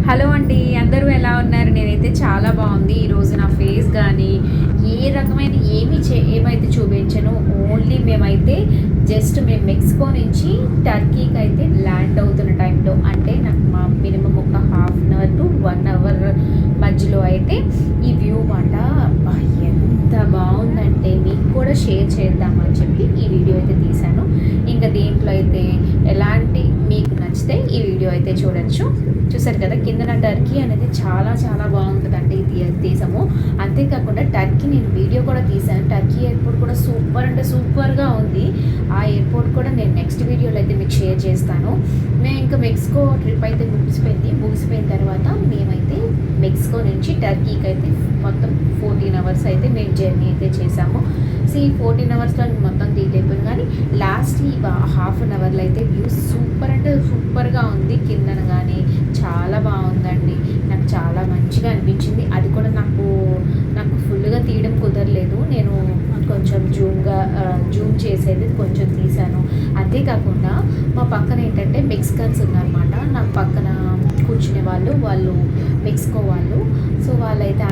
Hello అండి, అందరూ ఎలా ఉన్నారు? నేనైతే చాలా బాగుంది. ఈరోజు నా ఫేస్ కానీ ఏ రకమైన ఏమైతే చూపించను. ఓన్లీ మేమైతే మేము మెక్సికో నుంచి టర్కీకి అయితే ల్యాండ్ అవుతున్న టైంలో, అంటే నాకు మినిమం ఒక half an hour to 1 hour మధ్యలో అయితే ఈ వ్యూ మాట ఎంత బాగుందంటే మీకు కూడా షేర్ చేద్దామని చెప్పి ఈ వీడియో అయితే తీశాను. ఇంకా దీంట్లో అయితే ఎలాంటి మీకు నచ్చితే ఈ వీడియో అయితే చూడొచ్చు. చూసారు కదా, కిందన టర్కీ అనేది చాలా చాలా బాగుంటుందండి ఈ దేశము. అంతేకాకుండా టర్కీ నేను వీడియో కూడా తీశాను. టర్కీ ఎయిర్పోర్ట్ కూడా సూపర్ అంటే సూపర్గా ఉంది. ఆ ఎయిర్పోర్ట్ కూడా నేను నెక్స్ట్ వీడియోలో అయితే మీకు షేర్ చేస్తాను. మేము ఇంకా మెక్సికో ట్రిప్ అయితే ముగిసిపోయిన తర్వాత మేమైతే మెక్సికో నుంచి టర్కీకి అయితే మొత్తం 14 అవర్స్ అయితే మేము జర్నీ అయితే చేసాము. సో ఈ 14 అవర్స్లో మొత్తం తీయలేకపోయింది, కానీ లాస్ట్ ఈ హాఫ్ అన్ అవర్లో అయితే వ్యూ సూపర్ అంటే సూపర్గా ఉంది. కిందన కానీ చాలా బాగుందండి. నాకు చాలా మంచిగా అనిపించింది. అది కూడా నాకు ఫుల్గా తీయడం కుదరలేదు. నేను కొంచెం జూమ్ చేసేది కొంచెం తీశాను. అంతేకాకుండా మా పక్కన ఏంటంటే మెక్సికన్స్ ఉన్నారన్నమాట. నాకు పక్కన కూర్చునే వాళ్ళు మెక్సికో వాళ్ళు. సో వాళ్ళైతే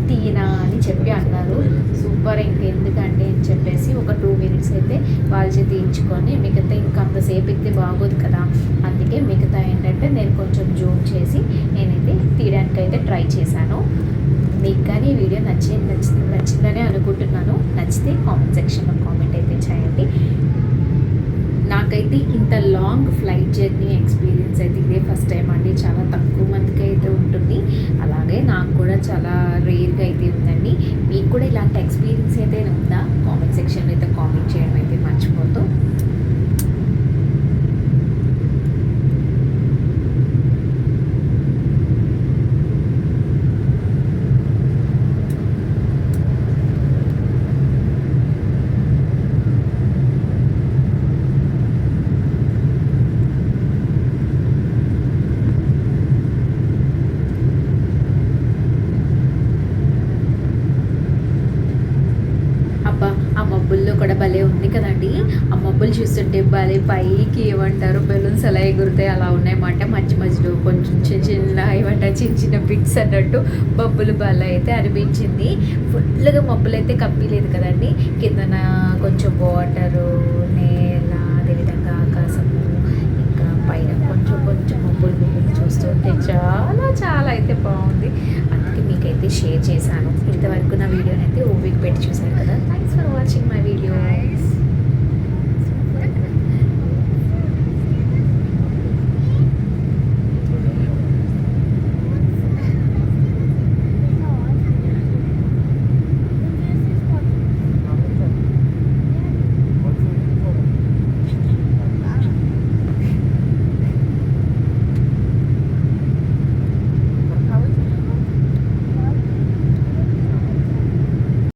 తీయనా అని చెప్పి అన్నారు. సూపర్, ఇంకెందుకంటే అని చెప్పేసి ఒక 2 మినిట్స్ అయితే వాళ్ళ తీయించుకొని మిగతా ఇంకా అంతసేపు ఎక్కితే బాగోదు కదా, అందుకే మిగతా ఏంటంటే నేను కొంచెం జూమ్ చేసి నేనైతే తీయడానికి అయితే ట్రై చేశాను. మీకు కానీ ఈ వీడియో నచ్చిందని అనుకుంటున్నాను. నచ్చితే కామెంట్ సెక్షన్లో కామెంట్ అయితే చేయండి. నాకైతే ఇంత లాంగ్ ఫ్లైట్ జర్నీ ఎక్స్పీరియన్స్ అయితే ఇదే ఫస్ట్ టైం అండి. చాలా తక్కువ మందికి అయితే ఉంటుంది. అలాగే నాకు కూడా చాలా రేర్గా అయితే ఉందండి. మీకు కూడా ఇలాంటి ఎక్స్పీరియన్స్ అయితే ఉందా? కామెంట్ సెక్షన్లో అయితే కామెంట్ చేయడం అయితే మర్చిపోతూ. ఆ మబ్బుల్లో కూడా భలే ఉంది కదండి. ఆ మబ్బులు చూస్తుంటే భలే పైకి ఏమంటారు బెలూన్స్ అలా ఎగురుతాయి, అలా ఉన్నాయన్నమాట. మధ్యలో కొంచెం చిన్న బిట్స్ అన్నట్టు మబ్బులు భలే అయితే అనిపించింది. ఫుల్గా మబ్బులు అయితే కప్పిలేదు కదండి. కిందన కొంచెం వాటరు, నేల, అదేవిధంగా ఆకాశము, ఇంకా పైన కొంచెం మబ్బులు చూస్తుంటే చాలా చాలా అయితే బాగుంది. అందుకే మీకైతే షేర్ చేశాను. ఇంతవరకు నా వీడియోని అయితే ఓపిక పెట్టి చూశాను కదా. Thanks for watching my video.